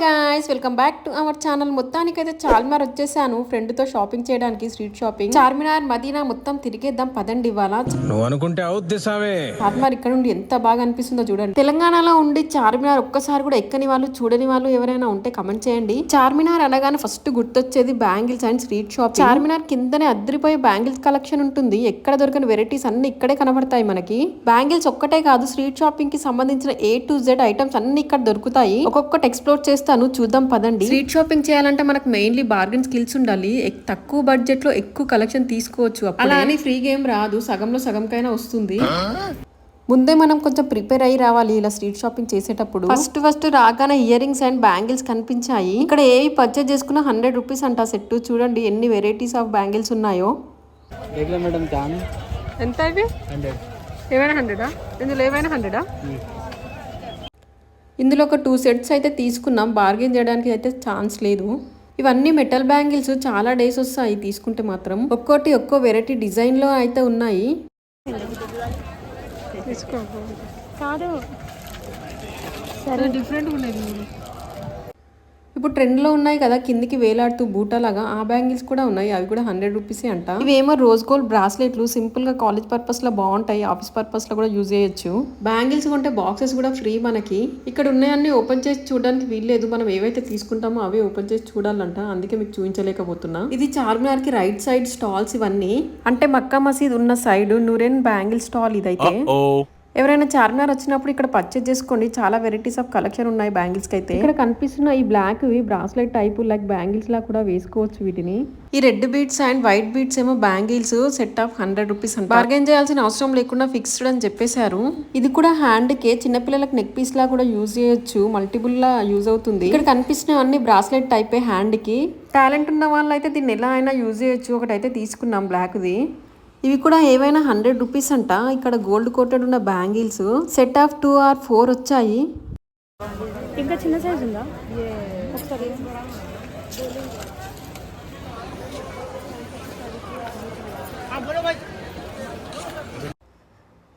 Guys welcome back to our channel. మొత్తానికైతే చార్మినార్ వచ్చేసాను friend తో షాపింగ్ చేయడానికి. స్ట్రీట్ షాపింగ్ చార్మినార్ మదీనా మొత్తం తిరిగేద్దాం పదండి. ఇవాళ నువ్వు అనుకుంటే అవుద్దిసావే. చార్మినార్ ఇక్కడ నుండి ఎంత బాగా అనిపిస్తుందో చూడండి. తెలంగాణలో ఉండి చార్మినార్ ఒక్కసారి కూడా ఎక్కని వాళ్ళు చూడని వాళ్ళు ఎవరైనా ఉంటే కమెంట్ చేయండి. చార్మినార్ అనగానే ఫస్ట్ గుర్తొచ్చేది bangles and street shopping. Charminar కిందనే అద్దరిపోయే బ్యాంగిల్స్ కలెక్షన్ ఉంటుంది. ఎక్కడ దొరకని వెరైటీస్ అన్ని ఇక్కడే కనబడతాయి మనకి. బ్యాంగిల్స్ ఒక్కటే కాదు, స్ట్రీట్ షాపింగ్ కి సంబంధించిన A to Z ఐటమ్స్ అన్ని ఇక్కడ దొరుకుతాయి. ఒక్కొక్కటి ఎక్స్ప్లోర్ చేస్తాను, చూద్దాం పదండి. స్ట్రీట్ షాపింగ్ చేయాలంటే మనకు మెయిన్లీ బార్గెన్ స్కిల్స్ ఉండాలి. తక్కువ బడ్జెట్ లో ఎక్కువ కలెక్షన్ తీసుకోవచ్చు. అలా అని ఫ్రీ గేమ్ రాదు, సగంలో సగంకైనా వస్తుంది. ముందే మనం కొంచెం ప్రిపేర్ అయ్యి రావాలి ఇలా స్ట్రీట్ షాపింగ్ చేసేటప్పుడు. ఫస్ట్ రాగానే ఇయర్ రింగ్స్ అండ్ బ్యాంగిల్స్ కనిపించాయి. ఇక్కడ ఏవి పర్చేజ్ చేసుకున్నా 100 రూపీస్ అంట సెట్. చూడండి ఎన్ని వెరైటీస్ ఆఫ్ బ్యాంగిల్స్ ఉన్నాయో. ఎంత ఇవి? ఏమైనా 100? ఇందులో ఏమైనా 100? ఇందులో ఒక 2 సెట్స్ అయితే తీసుకున్నాం. బార్గెన్ చేయడానికి అయితే ఛాన్స్ లేదు. ఇవన్నీ మెటల్ బ్యాంగిల్స్, చాలా డేస్ వస్తాయి తీసుకుంటే మాత్రం. ఒక్కో వెరైటీ డిజైన్ లో అయితే ఉన్నాయి. డిఫరెంట్ ఉన్నాయి. ఇప్పుడు ట్రెండ్ లో ఉన్నాయి కదా కిందికి వేలాడుతూ బూటాలాగా, ఆ బ్యాంగిల్స్ కూడా ఉన్నాయి. అవి కూడా 100 రూపీసే అంట. ఇవేమో రోజ్ గోల్డ్ బ్రాస్లెట్లు. సింపుల్ గా కాలేజ్ పర్పస్ లో బాగుంటాయి, ఆఫీస్ పర్పస్ లో కూడా యూజ్ చేయొచ్చు. బ్యాంగిల్స్ కొంటే బాక్సెస్ కూడా ఫ్రీ మనకి. ఇక్కడ ఉన్నాయన్నీ ఓపెన్ చేసి చూడడానికి వీల్లేదు. మనం ఏవైతే తీసుకుంటామో అవే ఓపెన్ చేసి చూడాలంట, అందుకే మీకు చూపించలేకపోతున్నా. ఇది చార్మినార్ కి రైట్ సైడ్ స్టాల్స్ ఇవన్నీ. అంటే మక్కా మసీద్ ఉన్న సైడ్ నూరెన్ బ్యాంగిల్ స్టాల్ ఇదైతే. ఎవరైనా చార్మినార్ వచ్చినప్పుడు ఇక్కడ పర్చేజ్ చేసుకోండి. చాలా వెరైటీస్ ఆఫ్ కలెక్షన్ ఉన్నాయి బ్యాంగిల్స్ కి అయితే. ఇక్కడ కనిపిస్తున్న ఈ black bracelet type like bangles లా కూడా వేసుకోవచ్చు వీటిని. ఈ red beads and white beads ఏమో బ్యాంగిల్స్ సెట్ ఆఫ్ 100 రూపీస్ అంట. బార్గెన్ చేయాల్సిన అవసరం లేకుండా ఫిక్స్డ్ అని చెప్పేశారు. ఇది కూడా హ్యాండ్ కే చిన్నపిల్లలకు నెక్ పీస్ లా కూడా యూజ్ చేయొచ్చు. మల్టిపుల్ లా యూజ్ అవుతుంది. ఇక్కడ కనిపిస్తున్నవన్నీ బ్రాస్లెట్ టైపే హ్యాండ్ కి. టాలెంట్ ఉన్న వాళ్ళు అయితే దీన్ని ఎలా అయినా యూజ్ చేయొచ్చు. ఒకటైతే తీసుకున్నాం బ్లాక్ ది. ఇవి కూడా ఏవైనా 100 రూపీస్ అంట. ఇక్కడ గోల్డ్ కోటెడ్ ఉన్న బ్యాంగిల్స్ సెట్ ఆఫ్ 2 or 4 వచ్చాయి. ఇంకా చిన్న సైజ్ ఉందా?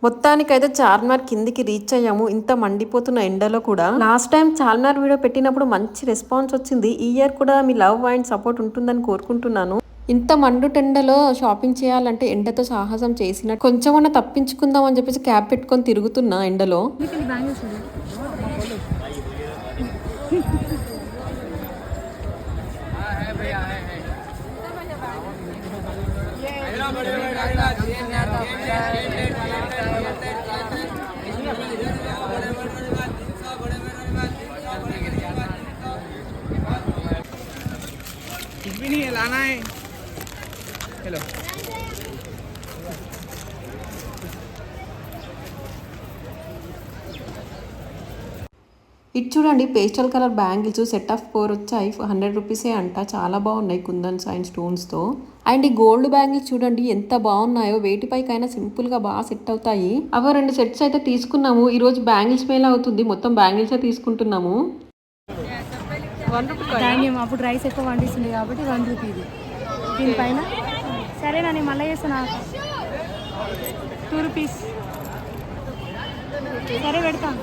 మొత్తానికైతే చార్మినార్ కిందికి రీచ్ అయ్యాము. ఇంత మండిపోతున్న ఎండలో కూడా. లాస్ట్ టైం చార్మినార్ వీడియో పెట్టినప్పుడు మంచి రెస్పాన్స్ వచ్చింది. ఈ ఇయర్ కూడా మీ లవ్ అండ్ సపోర్ట్ ఉంటుందని కోరుకుంటున్నాను. ఇంత మండు టెండలో షాపింగ్ చేయాలంటే ఎండతో సాహసం చేసిన కొంచెమన్నా తప్పించుకుందాం అని చెప్పేసి క్యాప్ పెట్టుకొని తిరుగుతున్నా ఎండలో. हेलो ఇటు చూడండి pastel colour bangles set of 4 వచ్చాయి. 100 రూపీసే అంట. చాలా బాగున్నాయి కుందన్స్ అండ్ స్టోన్స్ తో. అండ్ ఈ గోల్డ్ బ్యాంగిల్స్ చూడండి ఎంత బాగున్నాయో. వేటిపైకైనా సింపుల్ గా బాగా సెట్ అవుతాయి. అవి 2 సెట్స్ అయితే తీసుకున్నాము. ఈ రోజు బ్యాంగిల్స్ మేళ అవుతుంది, మొత్తం బ్యాంగిల్స్ తీసుకుంటున్నాము. అప్పుడు రైస్ ఎక్కువ వండిస్తుంది కాబట్టి 1 రూపీ ఇది. దీనిపైన సరేనా, నేను మళ్ళీ చేస్తాను. 2 రూపీస్ సరే పెడతాను.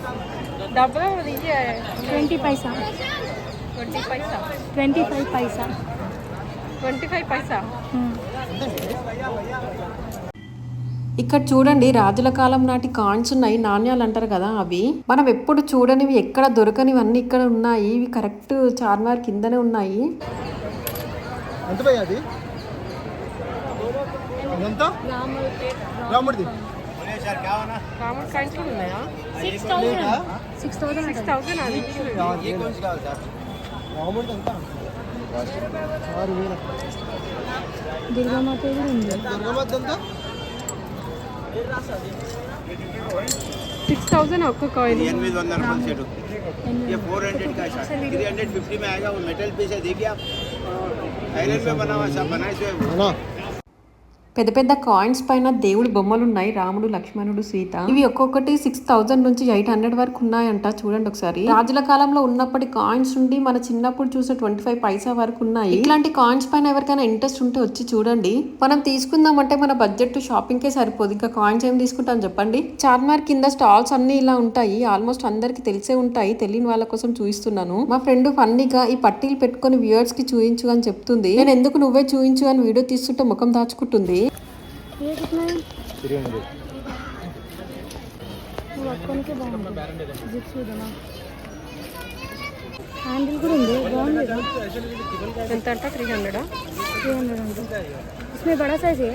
20 పైసా. 25 పైసా. 25 పైసా. ఇక్కడ చూడండి రాజుల కాలం నాటి కాయిన్స్ ఉన్నాయి, నాణ్యాలు అంటారు కదా అవి. మనం ఎప్పుడు చూడనివి, ఎక్కడ దొరకనివి అన్ని ఇక్కడ ఉన్నాయి. ఇవి కరెక్ట్ చార్మినార్ కిందనే ఉన్నాయి. దుర్గామాత కూడా ఉంది. 6000 ఒక్క కాయిన్. 800 ये 400 का है, 350 में आएगा. वो मेटल पीस है, देखिए आप, आयरन में बना हुआ सब बनाए हुए. పెద్ద పెద్ద కాయిన్స్ పైన దేవుడి బొమ్మలు ఉన్నాయి, రాముడు లక్ష్మణుడు సీత. ఇవి ఒక్కొక్కటి 6000 నుంచి 800 వరకు ఉన్నాయంట. చూడండి ఒకసారి. రాజుల కాలంలో ఉన్నప్పటి కాయిన్స్ నుండి మన చిన్నప్పుడు చూసే 25 పైసా వరకు ఉన్నాయి. ఇట్లాంటి కాయిన్స్ పైన ఎవరికైనా ఇంట్రెస్ట్ ఉంటే వచ్చి చూడండి. మనం తీసుకుందాం అంటే మన బడ్జెట్ షాపింగ్ కే సరిపోదు, ఇంకా కాయిన్స్ ఏం తీసుకుంటాం చెప్పండి. చార్మార్ కింద స్టాల్స్ అన్ని ఇలా ఉంటాయి. ఆల్మోస్ట్ అందరికి తెలిసే ఉంటాయి, తెలియని వాళ్ళ కోసం చూపిస్తున్నాను. మా ఫ్రెండ్ ఫన్నీగా ఈ పట్టీలు పెట్టుకుని వ్యూవర్స్ కి చూయించు అని చెప్తుంది. నేను ఎందుకు నువ్వే చూయించు అని వీడియో తీస్తుంటే ముఖం దాచుకుంటుంది. ये कितना है? 300. वो कौन के बाउंड जिप्स भी देना हैंडल కూడా ఉంది బాగుంది కదా ఎంత అంట 300 అంటే इसमें बड़ा साइज है.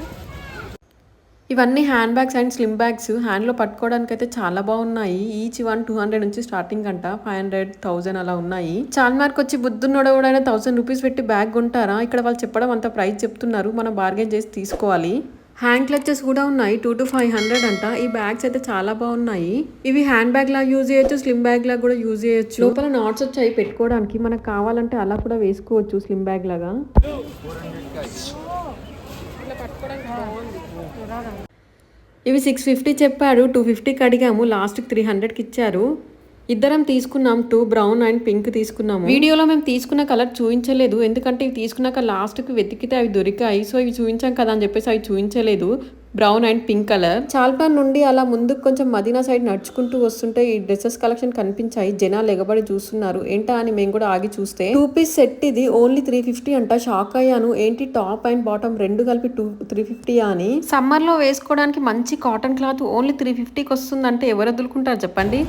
ఇవన్నీ hand bags and slim bags. Hand లో పట్టుకోవడానికి అయితే చాలా బాగున్నాయి. ఈచ్ 200 నుంచి స్టార్టింగ్ అంట. 500, 1000 అలా ఉన్నాయి. చార్మార్కి వచ్చి బుద్ధున్నోడ కూడా 1000 రూపీస్ పెట్టి బ్యాగ్ కొంటారా? ఇక్కడ వాళ్ళు చెప్పడం అంత ప్రైస్ చెప్తున్నారు, మనం బార్గెన్ చేసి తీసుకోవాలి. హ్యాండ్ క్లచెస్ కూడా ఉన్నాయి, 2 to 500 అంట. ఈ బ్యాగ్స్ అయితే చాలా బాగున్నాయి. ఇవి హ్యాండ్ బ్యాగ్ లా యూజ్ చేయొచ్చు, స్లిమ్ బ్యాగ్ లా కూడా యూజ్ చేయొచ్చు. లోపల నాట్స్ వచ్చాయి పెట్టుకోవడానికి, మనకు కావాలంటే అలా కూడా వేసుకోవచ్చు స్లిమ్ బ్యాగ్ లాగా. ఇవి 650 చెప్పాడు, 250కి అడిగాము, లాస్ట్కి 300కి ఇచ్చారు. ఇద్దరం తీసుకున్నాం, 2 బ్రౌన్ అండ్ పింక్ తీసుకున్నాము. వీడియోలో మేము తీసుకున్న కలర్ చూపించలేదు, ఎందుకంటే ఇవి తీసుకున్నాక లాస్ట్కి వెతికితే అవి దొరికాయి. సో ఇవి చూపించాం కదా అని చెప్పేసి అవి చూపించలేదు. Brown and pink colour. చాల్పాన్ నుండి అలా ముందుకు కొంచెం మదీనా సైడ్ నడుచుకుంటూ వస్తుంటే ఈ డ్రెస్సెస్ కలెక్షన్ కనిపించాయి. జనాలు ఎగబడి చూస్తున్నారు. ఏంటా అని మేము కూడా ఆగి చూస్తే 2 పీస్ సెట్ ఇది ఓన్లీ 350 అంట. షాక్ అయ్యాను, ఏంటి టాప్ అండ్ బాటమ్ రెండు కలిపి 350 అని. సమ్మర్ లో వేసుకోవడానికి మంచి కాటన్ క్లాత్ ఓన్లీ 350కి వస్తుందంటే ఎవరు వదులుకుంటారు చెప్పండి.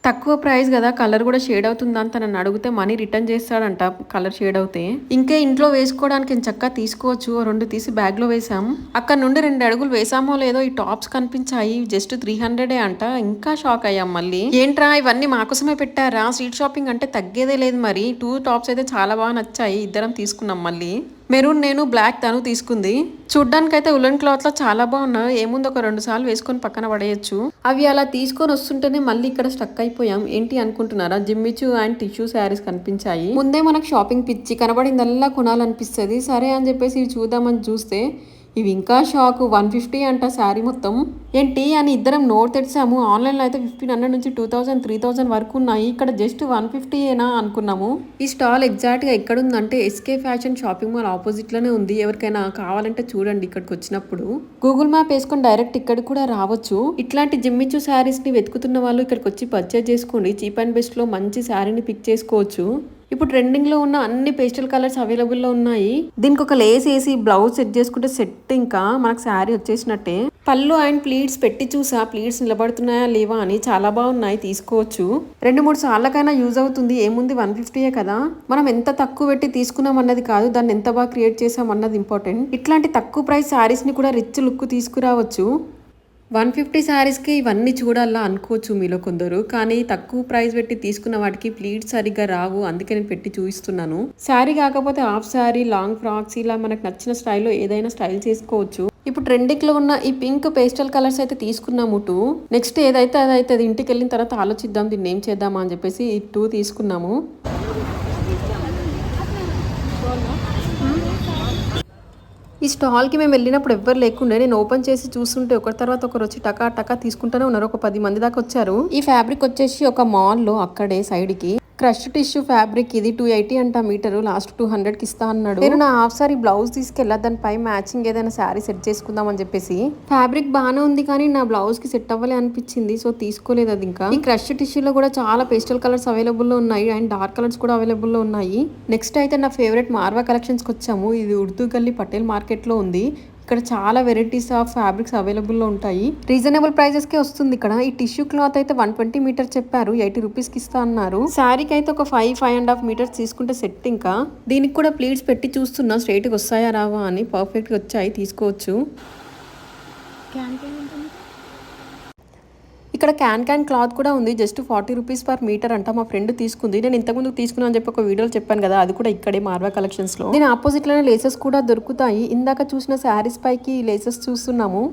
తక్కువ ప్రైస్ కదా, కలర్ కూడా షేడ్ అవుతుందా అని తనని అడిగితే మనీ రిటర్న్ చేస్తాడంట కలర్ షేడ్ అవుతే. ఇంకే ఇంట్లో వేసుకోవడానికి చక్కగా తీసుకోవచ్చు. 2 తీసి బ్యాగ్ లో వేసాం. అక్కడ నుండి 2 అడుగులు వేసామో లేదో ఈ టాప్స్ కనిపించాయి, జస్ట్ 300 అంట. ఇంకా షాక్ అయ్యాం మళ్ళీ. ఏంట్రా ఇవన్నీ మాకోసమే పెట్టారా? స్ట్రీట్ షాపింగ్ అంటే తగ్గేదే లేదు మరి. 2 టాప్స్ అయితే చాలా బాగా నచ్చాయి, ఇద్దరం తీసుకున్నాం. మళ్ళీ మెరూన్ నేను, బ్లాక్ తను తీసుకుంది. చూడ్డానికైతే ఉలెన్ క్లాత్ లో చాలా బాగున్నాయి. ఏముంది ఒక 2 సార్లు వేసుకొని పక్కన పడేయచ్చు. అవి అలా తీసుకొని వస్తుంటేనే మళ్ళీ ఇక్కడ స్టక్ అయిపోయాం. ఏంటి అనుకుంటున్నారా? జిమ్మిచు అండ్ టిష్యూ శారీస్ కనిపించాయి. ముందే మనకు షాపింగ్ పిచ్చి, కనబడిందల్లా కొనాలనిపిస్తుంది. సరే అని చెప్పేసి ఇవి చూద్దామని చూస్తే ఇవి ఇంకా షాక్. 150 అంట శారీ మొత్తం. ఏంటి అని ఇద్దరం నోట్ తెచ్చాము. ఆన్లైన్లో అయితే 1500 నుంచి 2000, 3000 వరకు ఉన్నాయి. ఇక్కడ జస్ట్ 150 ఏనా అనుకున్నాము. ఈ స్టాల్ ఎగ్జాక్ట్గా ఎక్కడుందంటే SK fashion shopping mall opposite లోనే ఉంది. ఎవరికైనా కావాలంటే చూడండి ఇక్కడికి వచ్చినప్పుడు. గూగుల్ మ్యాప్ వేసుకొని డైరెక్ట్ ఇక్కడికి కూడా రావచ్చు. ఇట్లాంటి జిమ్మిచు శారీస్ ని వెతుకుతున్న వాళ్ళు ఇక్కడికి వచ్చి పర్చేజ్ చేసుకోండి. చీప్ అండ్ బెస్ట్ లో మంచి శారీని పిక్ చేసుకోవచ్చు. ఇప్పుడు ట్రెండింగ్ లో ఉన్న అన్ని పేస్టల్ కలర్స్ అవైలబుల్ లో ఉన్నాయి. దీనికి ఒక లేస్ వేసి బ్లౌజ్ సెట్ చేసుకుంటే సెట్ ఇంకా మనకు శారీ వచ్చేసినట్టే. పళ్ళు అండ్ ప్లీట్స్ పెట్టి చూసా, ప్లీట్స్ నిలబడుతున్నాయా లేవా అని. చాలా బాగున్నాయి, తీసుకోవచ్చు. 2-3 సార్లకైనా యూజ్ అవుతుంది. ఏముంది 150 కదా. మనం ఎంత తక్కువ పెట్టి తీసుకున్నాం అన్నది కాదు, దాన్ని ఎంత బాగా క్రియేట్ చేసాం అన్నది ఇంపార్టెంట్. ఇట్లాంటి తక్కువ ప్రైస్ శారీస్ ని కూడా రిచ్ లుక్ తీసుకురావచ్చు. 150 శారీస్కి ఇవన్నీ చూడాలా అనుకోవచ్చు మీలో కొందరు, కానీ తక్కువ ప్రైస్ పెట్టి తీసుకున్న వాటికి ప్లీట్స్ సరిగ్గా రావు. అందుకే నేను పెట్టి చూపిస్తున్నాను. శారీ కాకపోతే హాఫ్ శారీ, లాంగ్ ఫ్రాక్స్, ఇలా మనకు నచ్చిన స్టైల్లో ఏదైనా స్టైల్ చేసుకోవచ్చు. ఇప్పుడు ట్రెండింగ్ లో ఉన్న ఈ పింక్ పేస్టల్ కలర్స్ అయితే తీసుకున్నాము 2. నెక్స్ట్ ఏదైతే అదైతే ఇంటికి వెళ్ళిన తర్వాత ఆలోచిద్దాం దీన్ని ఏం చేద్దామా అని చెప్పేసి ఈ 2 తీసుకున్నాము. ఈ స్టాల్కి మేము వెళ్ళినప్పుడు ఎవ్వరు లేకుండే. నేను ఓపెన్ చేసి చూస్తుంటే ఒకరి తర్వాత ఒకరు వచ్చి టకా టకా తీసుకుంటూనే ఉన్నారు. ఒక 10 మంది దాకా వచ్చారు. ఈ ఫ్యాబ్రిక్ వచ్చేసి ఒక మాల్లో అక్కడే సైడ్కి క్రష్ టిష్యూ ఫ్యాబ్రిక్. ఇది 280 అంట మీటరు. లాస్ట్ 200కి ఇస్తా అన్నాడు. నేను నా హాఫ్ సారీ బ్లౌజ్ తీసుకెళ్ళా, దానిపై మ్యాచింగ్ ఏదైనా శారీ సెట్ చేసుకుందాం అని చెప్పేసి. ఫ్యాబ్రిక్ బాగానే ఉంది కానీ నా బ్లౌజ్ కి సెట్ అవ్వలే అనిపించింది, సో తీసుకోలేదు అది. ఇంకా ఈ క్రష్ టిష్యూలో కూడా చాలా పేస్టల్ కలర్స్ అవైలబుల్ లో ఉన్నాయి అండ్ డార్క్ కలర్స్ కూడా అవైలబుల్ లో ఉన్నాయి. నెక్స్ట్ అయితే నా ఫేవరెట్ మార్వా కలెక్షన్స్ కి వచ్చాము. ఇది ఉర్దూ గల్లీ పటేల్ మార్కెట్ లో ఉంది. ఇక్కడ చాలా వెరైటీస్ ఆఫ్ ఫ్యాబ్రిక్స్ అవైలబుల్ లో ఉంటాయి. రీజనబుల్ ప్రైజెస్ కే వస్తుంది ఇక్కడ. ఈ టిష్యూ క్లాత్ అయితే 120 మీటర్ చెప్పారు, 80 రూపీస్కి ఇస్తా అన్నారు. శారీకి అయితే ఒక 5.5.5 మీటర్స్ తీసుకుంటే సెట్. ఇంకా దీనికి కూడా ప్లీట్స్ పెట్టి చూస్తున్నా స్ట్రైట్ గా వస్తాయా రావా అని. పర్ఫెక్ట్ గా వచ్చాయి, తీసుకోవచ్చు. ఇక్కడ క్యాన్ క్లాత్ కూడా ఉంది. జస్ట్ 40 రూపీస్ పర్ మీటర్ అంట. మా ఫ్రెండ్ తీసుకుంది. నేను ఇంతకుముందు తీసుకున్నా అని చెప్పి ఒక వీడియోలో చెప్పాను కదా, అది కూడా ఇక్కడే మార్వా కలెక్షన్స్ లో. దీని ఆపోజిట్ లోనే లేసెస్ కూడా దొరుకుతాయి. ఇందాక చూసిన శారీస్ పైకి లేసెస్ చూస్తున్నాము.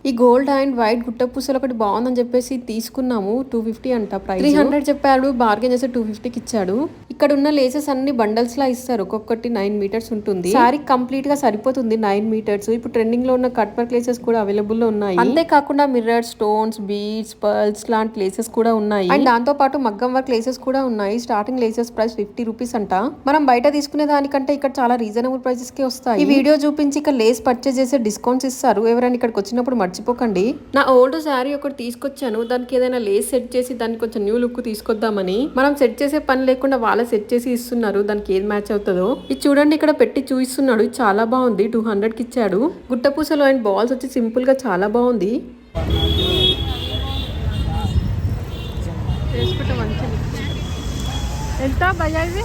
ఈ గోల్డ్ అండ్ వైట్ గుట్ట పూసలు ఒకటి బాగుందని చెప్పేసి తీసుకున్నాము. 250 అంట ప్రైస్. 300 చెప్పాడు, బార్గెన్ చేసి 250కి ఇచ్చాడు. ఇక్కడ ఉన్న లేసెస్ అన్ని బండల్స్ లా ఇస్తారు. ఒక్కొక్కటి 9 మీటర్స్ ఉంటుంది. సారీ కంప్లీట్ గా సరిపోతుంది 9 మీటర్స్. ఇప్పుడు ట్రెండింగ్ లో ఉన్న కట్ వర్క్ లేసెస్ కూడా అవైలబుల్ లో ఉన్నాయి. అంతేకాకుండా మిర్రర్, స్టోన్స్, బీడ్స్, పర్ల్స్ లాంటి లేసెస్ కూడా ఉన్నాయి. అండ్ దాంతో పాటు మగ్గం వర్క్ లేసెస్ కూడా ఉన్నాయి. స్టార్టింగ్ లేసెస్ ప్రైస్ 50 రూపీస్ అంట. మనం బయట తీసుకునే దానికంటే ఇక్కడ చాలా రీజనబుల్ ప్రైసెస్ కి వస్తాయి. ఈ వీడియో చూపించి ఇక్కడ లేస్ పర్చేస్ చేసే డిస్కౌంట్స్ ఇస్తారు. ఎవరైనా ఇక్కడికి వచ్చినప్పుడు మర్చిపోకండి. నా ఓల్డ్ శారీ ఒకటి తీసుకొచ్చాను. దానికి ఏదైనా లేస్ సెట్ చేసి దానికి కొంచెం న్యూ లుక్ తీసుకొద్దామని. మనం సెట్ చేసే పని లేకుండా వాళ్ళే సెట్ చేసి ఇస్తున్నారు. దానికి ఏది మ్యాచ్ అవుతుందో ఇది చూడండి. ఇక్కడ పెట్టి చూపిస్తున్నాడు. చాలా బాగుంది. 200కి ఇచ్చాడు. గుట్ట పూసలు అండ్ బాల్స్ వచ్చి సింపుల్ గా చాలా బాగుంది. ఎంత బజాజ్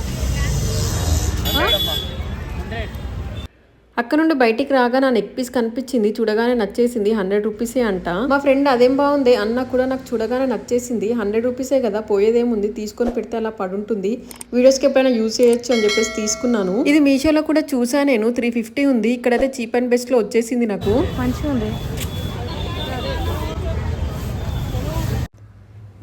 అక్కడ నుండి బయటికి రాగా నా నెక్ పీస్ కనిపించింది. చూడగానే నచ్చేసింది. 100 రూపీసే అంట. మా ఫ్రెండ్ అదేం బాగుంది అన్న కూడా నాకు చూడగానే నచ్చేసింది. 100 రూపీసే కదా, పోయేదేముంది, తీసుకొని పెడితే అలా పడుంటుంది, వీడియోస్కి ఎప్పుడైనా యూజ్ చేయొచ్చు అని చెప్పేసి తీసుకున్నాను. ఇది మీషోలో కూడా చూసా నేను. 350 ఉంది. ఇక్కడైతే చీప్ అండ్ బెస్ట్ లో వచ్చేసింది నాకు. మంచిగా ఉంది.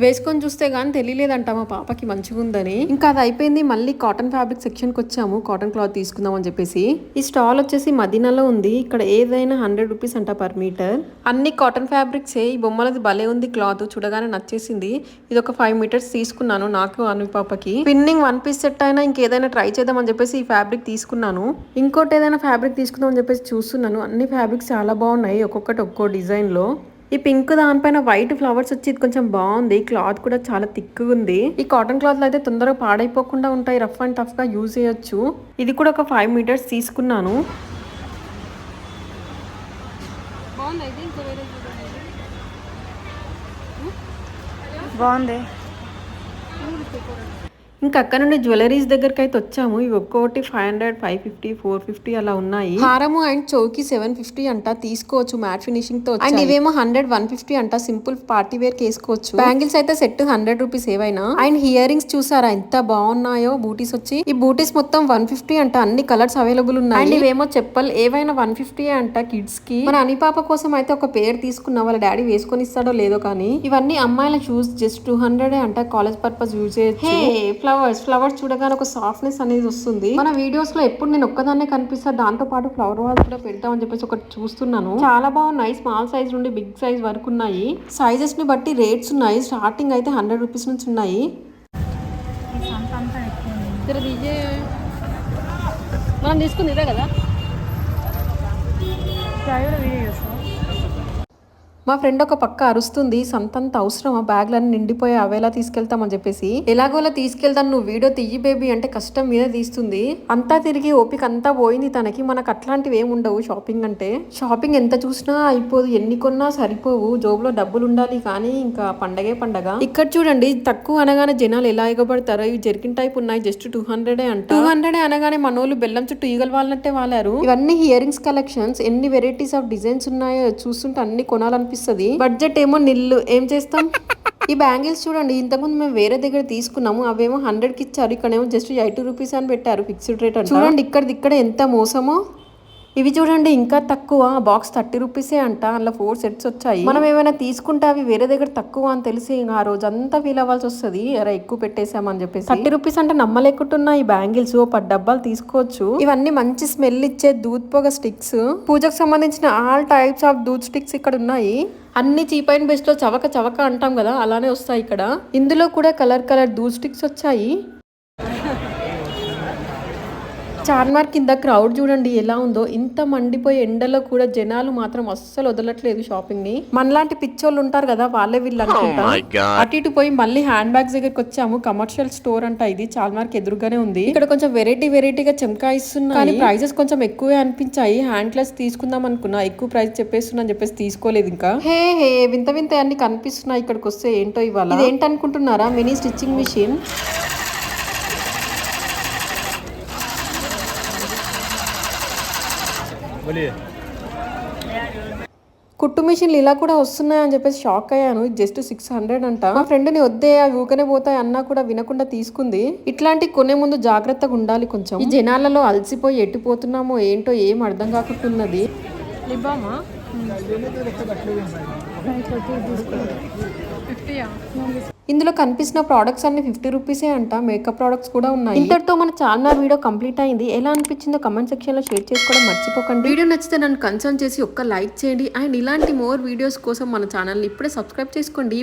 వేసుకొని చూస్తే గానీ తెలియలేదంట మా పాపకి మంచిగా ఉందని. ఇంకా అది అయిపోయింది. మళ్ళీ కాటన్ ఫ్యాబ్రిక్ సెక్షన్ కి వచ్చాము. కాటన్ క్లాత్ తీసుకుందాం అని చెప్పేసి. ఈ స్టాల్ వచ్చేసి మదీనాలో ఉంది. ఇక్కడ ఏదైనా 100 రూపీస్ అంట పర్ మీటర్. అన్ని కాటన్ ఫ్యాబ్రిక్స్. ఈ బొమ్మలది భలే ఉంది క్లాత్. చూడగానే నచ్చేసింది. ఇది ఒక 5 మీటర్స్ తీసుకున్నాను నాకు అను పాపకి. పిన్నింగ్ 1 పీస్ సెట్ అయినా ఇంకేదైనా ట్రై చేద్దాం అని చెప్పేసి ఈ ఫ్యాబ్రిక్ తీసుకున్నాను. ఇంకోటి ఏదైనా ఫ్యాబ్రిక్ తీసుకుందాం అని చెప్పేసి చూస్తున్నాను. అన్ని ఫ్యాబ్రిక్స్ చాలా బాగున్నాయి. ఒక్కొక్కటి ఒక్కో డిజైన్ లో. ఈ పింక్ దానిపైన వైట్ ఫ్లవర్స్ వచ్చి ఇది కొంచెం బాగుంది. క్లాత్ కూడా చాలా థిక్ ఉంది. ఈ కాటన్ క్లాత్ లో అయితే తొందరగా పాడైపోకుండా ఉంటాయి. రఫ్ అండ్ టఫ్ గా యూజ్ చేయొచ్చు. ఇది కూడా ఒక 5 మీటర్స్ తీసుకున్నాను. బాగుంది. ఇంకా అక్కడ నుండి జ్యువెలరీస్ దగ్గరికి అయితే వచ్చాము. ఇవి ఒక్కొక్కటి 500, 550, 450 అలా ఉన్నాయి. హారము అండ్ చౌకి 750 అంట. తీసుకోవచ్చు మ్యాట్ ఫినిషింగ్ తో. అండ్ ఇవేమో 100, 150 అంట. సింపుల్ పార్టీ వేర్ కి వేసుకోవచ్చు. బ్యాంగిల్స్ అయితే సెట్ 100 రూపీస్ ఏవైనా. అండ్ ఇయర్ రింగ్స్ చూసారా ఎంత బాగున్నాయో. బూటీస్ వచ్చి ఈ బూటీస్ మొత్తం 150 అంట. అన్ని కలర్స్ అవైలబుల్ ఉన్నాయి. అండ్ ఇవేమో చెప్పల్ ఏవైనా 150 అంట కిడ్స్ కి. మన అని పాప కోసం అయితే ఒక పేర్ తీసుకున్నా. వాళ్ళ డాడీ వేసుకొని ఇస్తాడో లేదో కానీ. ఇవన్నీ అమ్మాయిల షూస్ జస్ట్ 200 అంట. కాలేజ్ పర్పస్ యూజ్ చేయొచ్చు. ఫ్లవర్స్ చూడగానే ఒక సాఫ్ట్నెస్ అనేది వస్తుంది. మన వీడియోస్ లో ఎప్పుడు నేను ఒక్కదాన్నే కనిపిస్తా. దాంతో పాటు ఫ్లవర్ వాల్స్ కూడా పెడతామని చెప్పేసి ఒకటి చూస్తున్నాను. చాలా బాగున్నాయి. స్మాల్ సైజ్ నుండి బిగ్ సైజ్ వరకు ఉన్నాయి. సైజెస్ ని బట్టి రేట్స్ ఉన్నాయి. స్టార్టింగ్ అయితే 100 రూపీస్ నుంచి ఉన్నాయి. మనం తీసుకుంది ఇదే కదా. మా ఫ్రెండ్ ఒక పక్క అరుస్తుంది. సంతంత అవసరమా, బ్యాగ్లన్నీ నిండిపోయి అవేలా తీసుకెళ్తామని చెప్పేసి. ఎలాగోలా తీసుకెళ్తాను, నువ్వు వీడియో తీయి బేబీ అంటే కష్టం మీద తీస్తుంది. అంతా తిరిగి ఓపిక అంతా పోయింది తనకి. మనకు అట్లాంటివి ఏమి ఉండవు. షాపింగ్ అంటే షాపింగ్ ఎంత చూసినా అయిపోదు. ఎన్ని కొన్నా సరిపోవు. జోబులో డబ్బులు ఉండాలి కానీ ఇంకా పండగే పండగ. ఇక్కడ చూడండి తక్కువ అనగానే జనాలు ఎలా ఎగబడతారో. ఇవి జర్కిన్ టైప్ ఉన్నాయి. జస్ట్ 200 అంట. 200 అనగానే మనోళ్ళు బెల్లం చుట్టూ ఈగలు వాళ్ళనట్టే వాలారు. ఇవన్నీ ఇయర్ రింగ్స్ కలెక్షన్స్. ఎన్ని వెరైటీస్ ఆఫ్ డిజైన్స్ ఉన్నాయో చూస్తుంటే అన్ని కొనాలనిపిస్తుంది. బడ్జెట్ ఏమో నిల్లు. ఏం చేస్తాం. ఈ బ్యాంగిల్స్ చూడండి. ఇంతకుముందు మేము వేరే దగ్గర తీసుకున్నాము. అవేమో 100కి ఇచ్చారు. ఇక్కడేమో జస్ట్ 80 రూపీస్ అని పెట్టారు ఫిక్స్డ్ రేట్ అంటే. చూడండి ఇక్కడ ఎంత మోసమో. ఇవి చూడండి ఇంకా తక్కువ. బాక్స్ 30 రూపీసే అంట. అందులో 4 సెట్స్ వచ్చాయి. మనం ఏమైనా తీసుకుంటే అవి వేరే దగ్గర తక్కువ అని తెలిసి ఆ రోజు అంతా ఫీల్ అవ్వాల్సి వస్తుంది. అరే ఎక్కువ పెట్టేసామని చెప్పేసి. 30 రూపీస్ అంటే నమ్మలేకుంటున్నా. ఈ బ్యాంగిల్స్ 10 డబ్బాలు తీసుకోవచ్చు. ఇవన్నీ మంచి స్మెల్ ఇచ్చే దూద్ పొగ స్టిక్స్. పూజకు సంబంధించిన all types of dhoop sticks ఇక్కడ ఉన్నాయి. అన్ని చీప్ అండ్ బెస్ట్ లో చవక అంటాం కదా, అలానే వస్తాయి ఇక్కడ. ఇందులో కూడా కలర్ దూద్ స్టిక్స్ వచ్చాయి. చార్మార్ కింద క్రౌడ్ చూడండి ఎలా ఉందో. ఇంత మండిపోయే ఎండలో కూడా జనాలు మాత్రం అస్సలు వదలట్లేదు షాపింగ్ ని. మనలాంటి పిచ్చోళ్ళు ఉంటారు కదా, వాళ్ళే వీళ్ళు అనుకుంటా. అటు ఇటు పోయి మళ్ళీ హ్యాండ్ బ్యాగ్స్ దగ్గరికి వచ్చాము. కమర్షియల్ స్టోర్ అంట ఇది. చార్మార్ కి ఎదురుగానే ఉంది. ఇక్కడ కొంచెం వెరైటీగా చెంకాయిస్తున్నాయి. కానీ ప్రైజెస్ కొంచెం ఎక్కువే అనిపించాయి. హ్యాండ్ గ్లాస్ తీసుకుందాం అనుకున్నా. ఎక్కువ ప్రైస్ చెప్పేస్తున్నా అని చెప్పేసి తీసుకోలేదు ఇంకా. హే వింత అన్ని కనిపిస్తున్నాయి ఇక్కడికి వస్తే. ఏంటో ఇవాళ ఇదేంటనుకుంటున్నారా? Mini stitching machine. కుట్టు మిషన్లు ఇలా కూడా వస్తున్నాయని చెప్పేసి షాక్ అయ్యాను. జస్ట్ 600 అంట. మా ఫ్రెండ్ని వద్దే అవి ఊకనే పోతాయి అన్నా కూడా వినకుండా తీసుకుంది. ఇట్లాంటి కొనే ముందు జాగ్రత్తగా ఉండాలి కొంచెం. ఈ జనాలలో అలసిపోయి ఎట్టిపోతున్నామో ఏంటో ఏం అర్థం కాకుంటున్నది. లిబామా ఇందులో కనిపిస్తున్న ప్రోడక్ట్స్ అన్ని 50 రూపీసే అంట. మేకప్ ప్రోడక్ట్స్ కూడా ఉన్నాయి. ఇంతటితో మన చార్మినార్ వీడియో కంప్లీట్ అయింది. ఎలా అనిపించిందో కమెంట్ సెక్షన్ లో షేర్ చేసుకోవడం మర్చిపోకండి. వీడియో నచ్చితే నన్ను కన్సర్న్ చేసి ఒక్క లైక్ చేయండి. అండ్ ఇలాంటి మోర్ వీడియోస్ కోసం మన ఛానల్ ని ఇప్పుడే సబ్స్క్రైబ్ చేసుకోండి.